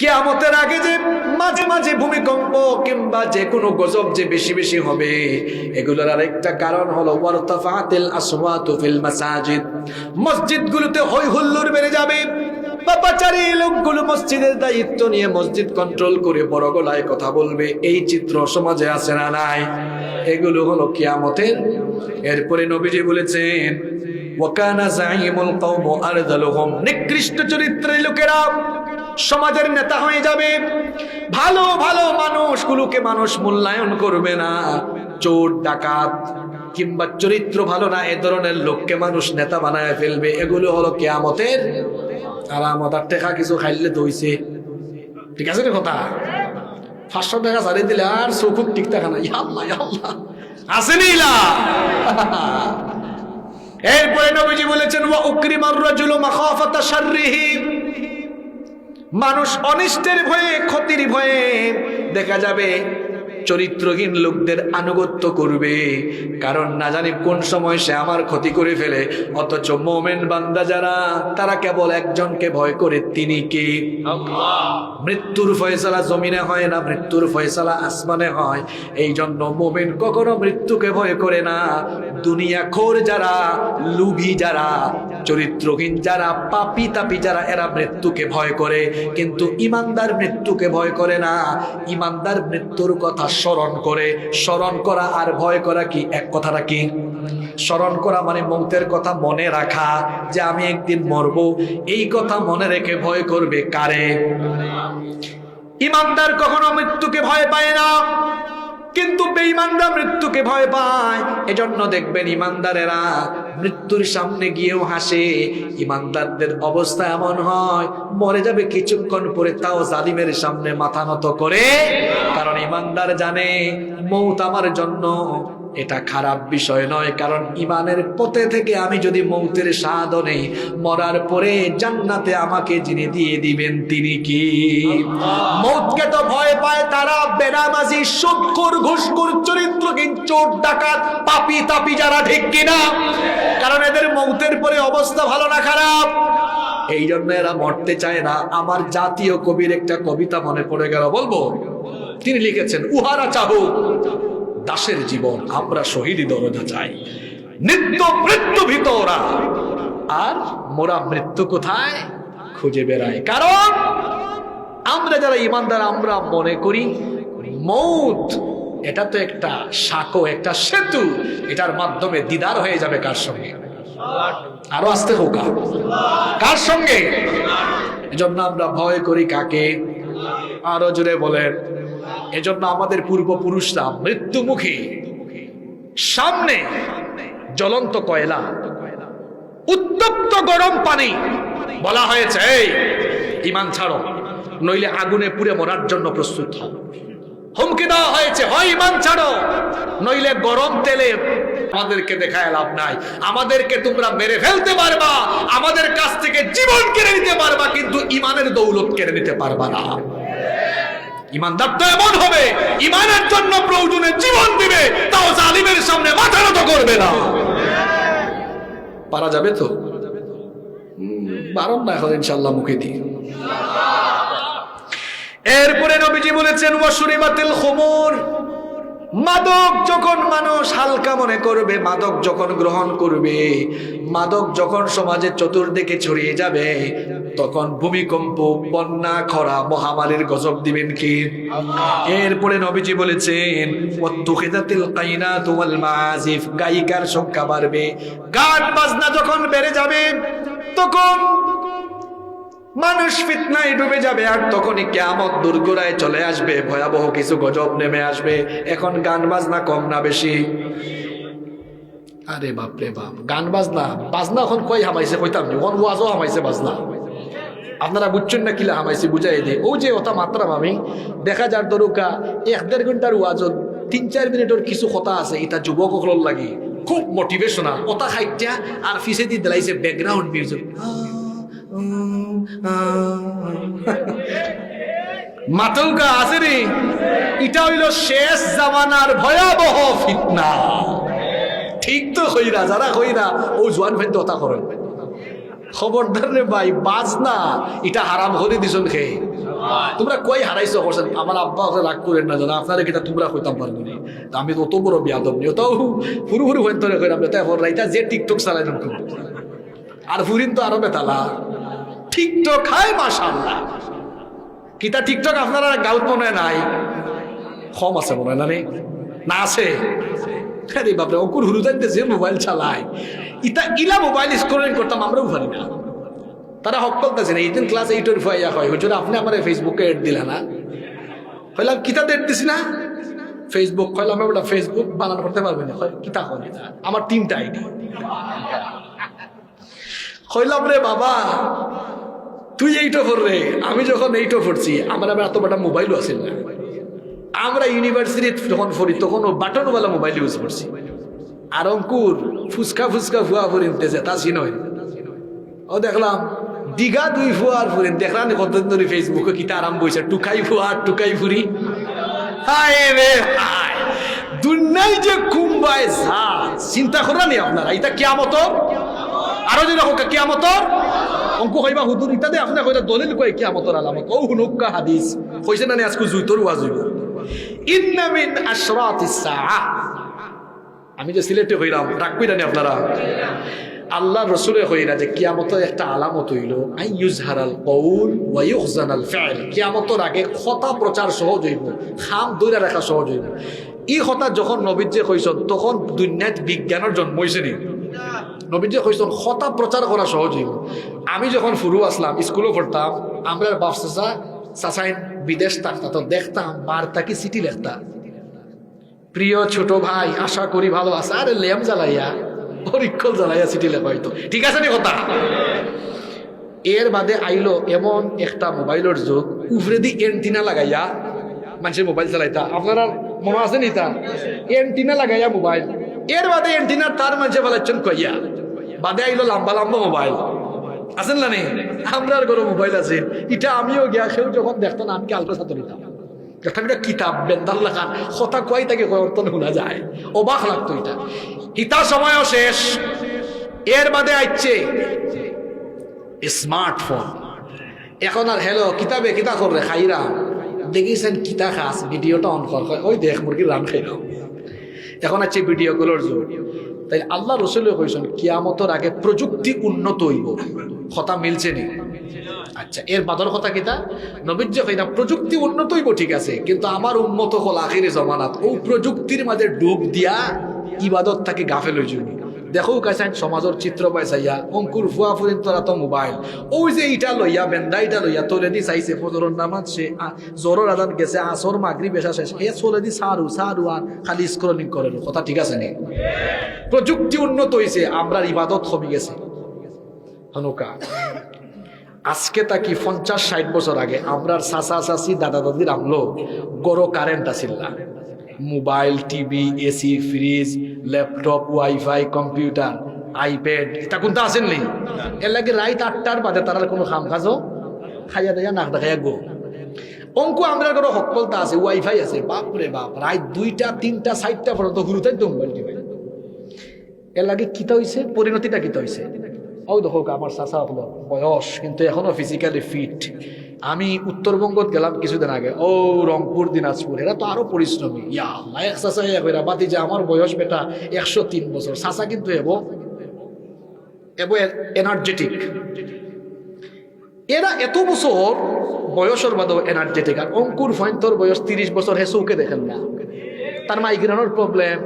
কিয়ামতের আগে যে মাঝে মাঝে ভূমিকম্প কিংবা যে কোনো গজব যে বেশি বেশি হবে, এগুলোর আরেকটা কারণ হলো ওয়ারতাফাতিল আসওয়াতু ফিল মাসাজিদ, মসজিদগুলোতে হই হুল্লোড় বেড়ে যাবে। পাপাচারী লোকগুলো মসজিদের দায়িত্ব নিয়ে মসজিদ কন্ট্রোল করে বড় গলায় কথা বলবে। এই চিত্র সমাজে আছে না নাই? এগুলো হলো কিয়ামতের। এরপরে নবীজি বলেছেন ওয়াকানা যাইমুল কওম আরযালুহুম, নিকৃষ্ট চরিত্রের লোকেরা সমাজের নেতা হয়ে যাবে। ভালো ভালো মানুষগুলোকে মানুষ মূল্যায়ন করবে না। চোর ডাকাত কিংবা চরিত্র ভালো না এ ধরনের লোককে মানুষ নেতা বানায় ফেলবে। এগুলো হলো কিয়ামতের আলামত। আর টাকা কিছু খাইলে দইছে, ঠিক আছে রে কথা। 500 টাকা ছাড়িয়ে দিলে আর চোখ ঠিক থাকা না, আল্লাহ আল্লাহ আসেনি। এরপরে নবীজি বলেছেন ওয়া উকরিমার রাজুলু মাখাফাতা শাররিহি, মানুষ অনিষ্টের ভয়ে ক্ষতির ভয়ে দেখা যাবে চরিত্রহীন লোকদের আনুগত্য করবে, কারণ না জানি কোন সময় সে আমার ক্ষতি করে ফেলে। অথচ মোমেন বান্দা যারা, তারা কেবল একজনকে ভয় করে, তিনি কে? আল্লাহ। মৃত্যুর ফয়সালা জমিনে হয় না, মৃত্যুর ফয়সালা আসমানে হয়। এই জন্য মোমেন কখনো মৃত্যুকে ভয় করে না। দুনিয়াখোর যারা, লুভী যারা, চরিত্রহীন যারা, পাপী তাপী যারা, এরা মৃত্যুকে ভয় করে, কিন্তু ইমানদার মৃত্যুকে ভয় করে না। ইমানদার মৃত্যুর কথা স্মরণ করে। স্মরণ করা আর ভয় করা কি এক কথাটা? কি স্মরণ করা মানে মৌতের কথা মনে রাখা, যে আমি একদিন মরব, এই কথা মনে রেখে ভয় করবে কারে? ইমানদার কখনো মৃত্যুকে ভয় পায় না, কিন্তু বেঈমানরা মৃত্যুকে ভয় পায়। এজন্য দেখবেন ইমানদারেরা মৃত্যুর সামনে গিয়েও হাসে। ইমানদারদের অবস্থা এমন হয়, মরে যাবে কিছুক্ষণ পরে তাও জালিমের সামনে মাথা নত করে, কারণ ইমানদার জানে মৌত আমার জন্য এটা খারাপ বিষয় নয়। কারণ ইমানের পথে থেকে আমি যদি মৌতের স্বাদ নেই, মরার পরে জান্নাতে আমাকে যিনি দিয়ে দিবেন তিনি কি? মৌতকে তো ভয় পায় তারা বেনামাজি, সুদখোর, ঘুষখোর, চরিত্রহীন, চোর ডাকাত, পাপী তাপী যারা, ঠিক কিনা? কারণ এদের মৌতের পরে অবস্থা ভালো না খারাপ, এই জন্য এরা মরতে চায় না। আমার জাতীয় কবির একটা কবিতা মনে পড়ে গেল, বলবো? তিনি লিখেছেন উহারা চাহু দাসের জীবন, আমরা শহীদি দরজা চাই। নিত্য মৃত্যু ভিতরা, আর মোরা মৃত্যু কোথায় খুঁজে বেড়াই। কারণ আমরা যারা ইমানদার, আমরা মনে করি মৌত এটা তো একটা সাঁকো, একটা সেতু, এটার মাধ্যমে দিদার হয়ে যাবে কার সঙ্গে? আরো আসতে হোক, কার সঙ্গে? এজন্য আমরা ভয় করি কাকে? আরো জোরে বলেন। এজন্য আমাদের পূর্বপুরুষরা মৃত্যুমুখী, সামনে জ্বলন্ত কয়লা, উত্তপ্ত গরম পানি, বলা হয়েছে এই ঈমান ছাড়ো, নইলে আগুনে পুড়ে মরার জন্য প্রস্তুত হও। হুমকি দেওয়া হয়েছে হয় ঈমান ছাড়ো, নইলে গরম তেলে আমাদেরকে দেখায় লাভ নাই। আমাদেরকে তোমরা মেরে ফেলতে পারবা, আমাদের কাছ থেকে জীবন কেড়ে নিতে পারবা, কিন্তু ঈমানের দৌলত কেড়ে নিতে পারবা না। ইমানদার তো এমন হবে, ইমানের জন্য প্রয়োজনে জীবন দিবে, তাও জালিমের সামনে মাথা নত করবে না। পারা যাবে তো? বারণ না এখন ইনশাআল্লাহ মুখে দিই। এরপরে নবীজি বলেছেন ওয়াশুরিবাতিল খুমুর, মাদক যখন মানুষ হালকা মনে করবে, মাদক যখন গ্রহণ করবে, মাদক যখন সমাজে চতুর্দিকে ছড়িয়ে যাবে, তখন ভূমিকম্প, বন্যা, খরা, মহামারীর গজব দিবেন কি? এরপরে নবীজি বলেছেন ওয়াত্তুখিদাতিল কাইনাতু ওয়াল মাআজিফ, গায়িকার সংখ্যা বাড়বে। গান বাজনা যখন বেড়ে যাবে, তখন মানুষ ফিতনায় ডুবে যাবে, আর তখনই কিয়ামত দোরগোড়ায় চলে আসবে, ভয়াবহ কিছু গজব নেমে আসবে। এখন গান বাজনা কম না বেশি? আরে বাপ রে বাপ, গান বাজনা, বাজনা এখন কই হামাইছে কইতাম নি, ওন ওয়াজও হামাইছে বাজনা। আপনারা বুঝছেন না কিলা হামাইছে? বুঝাই দিই। ও যে ওটা মাত্রাম আমি দেখা যার দরুকা 1-1.5 ঘন্টার ওয়াজত 3-4 মিনিটের কিছু কথা আছে, এটা যুবক হল লাগি খুব মোটিভেশনাল ওটা খাইটা, আর ফিসে দিয়ে দিলাইছে ব্যাকগ্রাউন্ড মিউজিক। মাতঙ্কা আছে রে, এটা হইল শেষ জামানার ভয়াবহ ফিতনা। ঠিক তো হইরা, যারা হইরা ও জোয়ান ফেন কথা করেন, খবরদার রে ভাই, বাজনা এটা হারাম করে দিছন খেয়ে। তোমরা কই হারাইছো করছেন? আমার আব্বা ওকে রাগ করেন না জানা, আপনারা কিটা তোমরা কইতাম পারবো না। আমি তো অত বড় বিয়াদব নিও তাও ফুরু ফুরু হইতে রে কইরাম তাই হর রাইতা যে টিকটক চালাই না আর ফুরিন তো আরো বেতালা টিকটক হায় মাশাআল্লাহ। কিতা টিকটক আপনারা গাউত মনে নাই? কম আছে মনে না না আছে? আরে বাপরে অকুর হুরু জানতে যে মোবাইল চালায় ইতা ইলা মোবাইল স্ক্রলিং করতাম আমরাও পারি না। তারা হক করতেছে না। এইদিন ক্লাস 8 ফাইয়া হয় হুজুর আপনি আমার ফেসবুকে এড দিলা না? কইলাম কিতা এড দিছি না? ফেসবুক কইলাম ওটা ফেসবুক বানানো করতে পারবে না। কিতা করে আমার 3টা আইডি। কইলাম রে বাবা তুই এইটা পড় রে, আমি যখন এইটা পড়ছি আমার এত বড় মোবাইলও আছে না। আমরা ইউনিভার্সিটি যখন পড়ি তখন বাটনওয়ালা মোবাইল ইউজ করছি। আর অঙ্কুর ফুচকা ফুচকা ফুয়া ফুরিনতেছে তা চিনই। ও দেখলাম দিঘা 2 ফুয়ার ফুরিন দেখলাম কতদিন ধরে ফেসবুকে কিতা আরাম বইছে টুকাই ফুয়া টুকাই ফুরি। হায় রে হায় দুনিয়ায় যে কুম্বায় যা চিন্তা করা নেই আপনারা। এটা কিয়ামত আরো যে দেখো কিয়ামত অঙ্ক কইবা হুদুর ইত্যাদি আপনার কইটা দলিল কয় কিয়ামতের আলামত। ও হুনুক্কা হাদিস কইছে না আজকে জুইতর ওয়াজ হইব। ইন্না মিন আশরাতিস সাআহ। আমি যে সিলেটে কইলাম রাগ কইরা নি আপনারা? আল্লাহ রসুলে কইরা যে কিয়ামতের একটা আলামত হইল আই ইউজহারাল কওল ওয়া ইউখজানাল ফি'ল। কিয়ামতের আগে কথা প্রচার সহজ হইব, খাম দইরা রাখা সহজ হইব। এই কথা যখন নবী যে কইছেন তখন দুনিয়াত বিজ্ঞানের জন্ম হইছে নি? নবী যে কইছেন কথা প্রচার করা সহজ হইব। আমি যখন ফুরু আসলাম স্কুলে পড়তাম, আমরা বাপ চাচা চাচাইন বিদেশ থাকতা তো দেখতাম বার্তা কি চিঠি লেখতা, প্রিয় ছোট ভাই আশা করি ভালো আছে। আরে ল্যাম্প জ্বালাইয়া পরীক্ষল জ্বালাইয়া চিঠি লেখা হইতো। ঠিক আছে নি কথা? এর বাদে আইলো এমন একটা মোবাইলের যুগ উফরে দি এন্টিনা লাগাইয়া মানুষের মোবাইল চালাইতা। আপনারা মনে আছে নি? তা এন্টিনা লাগাইয়া মোবাইল। এর বাদে এন্টিনার তার মাঝে ফেলাচ্ছেন কইয়া। বাদে আইলো লম্বা লম্বা মোবাইল। আছেন না নেই? আমরার ঘরে মোবাইল আছে। এটা আমিও গিয়া সেও যখন দেখতো না আমি আলট্রা ছাত্র নিতাম। দেখতাম এটা কিতাব বেন্দার লেখা কথা কয় তাকে কয়তন শোনা যায়, অবাক লাগতো। এটা ইতা সময়ও শেষ। এর বাদে আইছে স্মার্টফোন। এখন আর হ্যালো কিতাবে কিতা করে খাইরা দেখিছেন কিতা খাস ভিডিওটা অন কর, ওই দেখ মুরগির রান খাইলাম। এখন আছে ভিডিওগুলোর যুগ। তাই আল্লাহ রসুলে কইছেন কিয়ামতের আগে প্রযুক্তি উন্নত হইব। কথা মিলছে নি? আচ্ছা এর বাদর কথা কিতা? নবীর যে কইনা প্রযুক্তি উন্নত হইব ঠিক আছে, কিন্তু আমার উম্মত হল আখিরি জমানাত ও প্রযুক্তির মাঝে ডুব দিয়া ইবাদত থাকি গাফেল হয়ে যাবে। দেখো কাছাইন সমাজের চিত্র পাইছাইয়া অঙ্কুর ফুয়া ফুরিন তোরা তো মোবাইল ওই যে ইটা লইয়া বেন্দা ইটা লইয়া তোলে দি চাইছে ফজরের নামাজ সে জোরের আজান গেছে আসর মাগরিব এশা শেষ এ চলে দি সারু সারু আর খালি স্ক্রলিং করে। কথা ঠিক আছে নি? প্রযুক্তি উন্নত হইছে, আমরা ইবাদত কমে গেছে। হনুকা আজকে তাকি 50-60 বছর আগে আমরা চাচা চাচি দাদা দাদির আমলো গড় কারেন্ট আসিল না। Mobile TV AC fridge laptop wifi computer iPad এটা কোনটা আসেন নি? এর লাগে রাত 8টার বাদে তার কোনো কাম কাজও খাইয়া দেয়া নাক দেখাইয়া গো। অঙ্কু আমরা কোনো সকলতা আছে, ওয়াইফাই আছে, বাপরে বাপ রাত 2টা 3টা 4টা পর্যন্ত ঘুরুতাই তো মোবাইল টিভি। এর লাগে কিতা হইছে? পরিণতিটা কিতা হইছে? ও দেখো আমার চাচা হলো বয়স কিন্তু এখনো ফিজিক্যালি ফিট। আমি উত্তরবঙ্গত গেলাম কিছুদিন আগে, ও রংপুর দিনাজপুর, এরা তো আরো পরিশ্রমী। ইয়া আল্লাহ এক চাচা ইয়া বাতি যে আমার বয়স বেটা 103 বছর চাচা কিন্তু এবো এনার্জেটিক। এরা এত বছর বয়সের বাদেও এনার্জেটিক। আর অঙ্কুর ফয়ন্তর বয়স 30 বছর, হে চৌকে দেখেন না, তার মাইগ্রেনের প্রবলেম,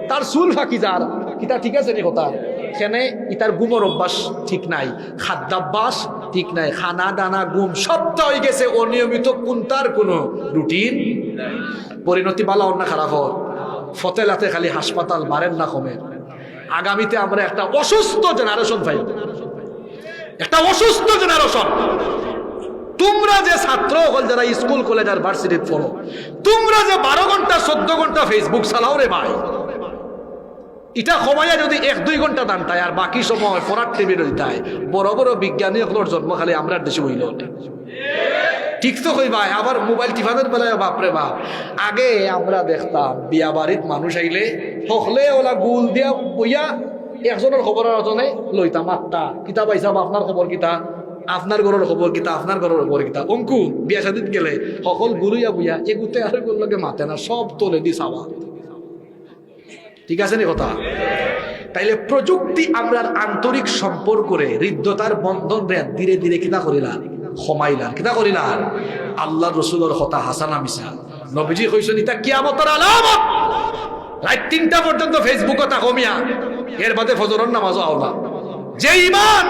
তার চুল ফাঁকি যার কিতা ঠিক আছে নি কথা? সেনে ইতার ঘুমের অভ্যাস ঠিক নাই, খাদ্যাভ্যাস ঠিক নাই, খানা দানা ঘুম সবটা হয়ে গেছে অনিয়মিত, কোনটার কোনো রুটিন। পরিণতি বালা অন্য খারাপ হওয়ার ফতেলাতে খালি হাসপাতাল বাড়েন না কমে। আগামীতে আমরা একটা অসুস্থ জেনারেশন পাই, একটা অসুস্থ জেনারেশন। তোমরা যে ছাত্র হল যারা স্কুল কলেজ আর ভার্সিটি পড়ো, তোমরা যে 12 ঘন্টা 14 ঘন্টা ফেসবুক চালাও রে ভাই, এটা সময় যদি 1-2 ঘন্টা দানটায় আর বাকি সময় পড়ার টেবিল হইতায়। বড় বড় বিজ্ঞানী হলোর জন্ম খালি আমরা দেশে হইল। ঠিক তো কই ভাই? আবার মোবাইল টিফানের বেলায় বাপরে বাপ, আগে আমরা দেখতাম বিয়া বাড়ির মানুষ আইলে হকলে ওলা গুল দিয়া বইয়া একজনের খবর আলোচনায় লইতাম। আত্মা কিতা পাইছাব, আপনার খবর কিতা, আপনার ঘরের খবর কিতা, আপনার ঘরের খবর কিতা। অঙ্কু বিয়া শাদিত গেলে সকল গুলুইয়া বুইয়া এগুতে আর লগে মাতে না, সব তোলে দি চাওয়া। ঠিক আছে নি কথা? তাইলে প্রযুক্তি আমরা আন্তরিক সম্পর্কে হৃদ্যতার বন্ধন ধীরে ধীরে কিতা করিলাম, কমাইলাম। কিতা করিলাম? আল্লাহ রসুলের কথা হাসানা মিশা নবীজি কইছেন এটা কিয়ামতের আলামত। রাত 3টা পর্যন্ত ফেসবুকে থাকো মিয়া, এর বাদে ফজরের নামাজও আওলা। যে ইমান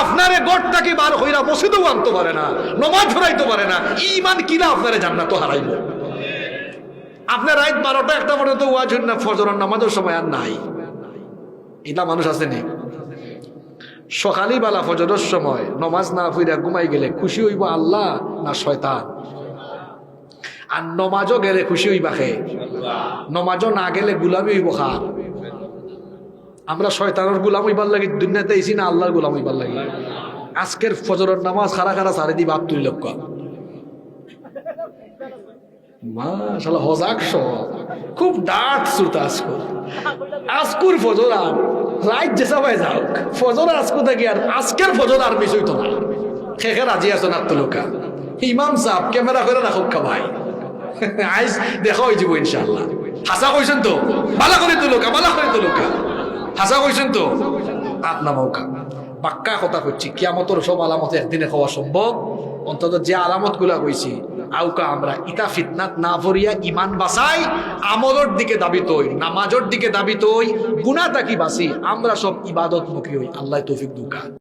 আপনারে গড় থেকে বার হইরা মসজিদেও আনতে পারে না, নমাজ ধরাইতে পারে না, ইমান কিলা আপনারে জান্নাত হারাইব। আপনার রাত 12টা 1টা পর্যন্ত ওয়াজ হইন না, ফজরের নামাজের সময় আর নাই। এটা মানুষ আছে নি? সকালে বেলা ফজরের সময় নমাজ না পড়িয়া ঘুমাই গেলে খুশি হইব আল্লাহ না শয়তান? আর নমাজও গেলে খুশি হইবা খে, নমাজও না গেলে গুলামি হইব খা। আমরা শয়তানের গুলাম হইবার লাগি দুনিয়াতে আইছি না আল্লাহর গুলাম হইবার লাগি? আজকের ফজরের নামাজ খারা খারা সারে দি বাপ 2 লক্ষ। মাশাআল্লাহ হজাক খুব ডাট সুরতা আজকুর ফজর আর রাইট যে সবাই যাও ফজর আজকু থাকি আর আজকের ফজর আর মিস হইতো না। খেখে রাজি আছো না তো লোকা। ইমাম সাহেব ক্যামেরা করে রাখো ভাই, আইস দেখা হয়ে যাব ইনশাআল্লাহ। হাসা কইছেন তো? বালা করে তো লোকা, বালা করে তো লোকা। হাসা কইছেন তো? আপনা মৌকা বাক্কা কথা কইছি, কিয়ামতের সব আলামত একদিনে হওয়া সম্ভব। অন্তত যে আলামত গুলা কইছি আউকা আমরা ইটা ফিতনাত না ভরিয়া ইমান বাঁচাই, আমলের দিকে দাবিত হই, নামাজের দিকে দাবিত হই, গুনাহ থাকি বাঁচি, আমরা সব ইবাদত মুখী হই। আল্লাহ তৌফিক দুকা।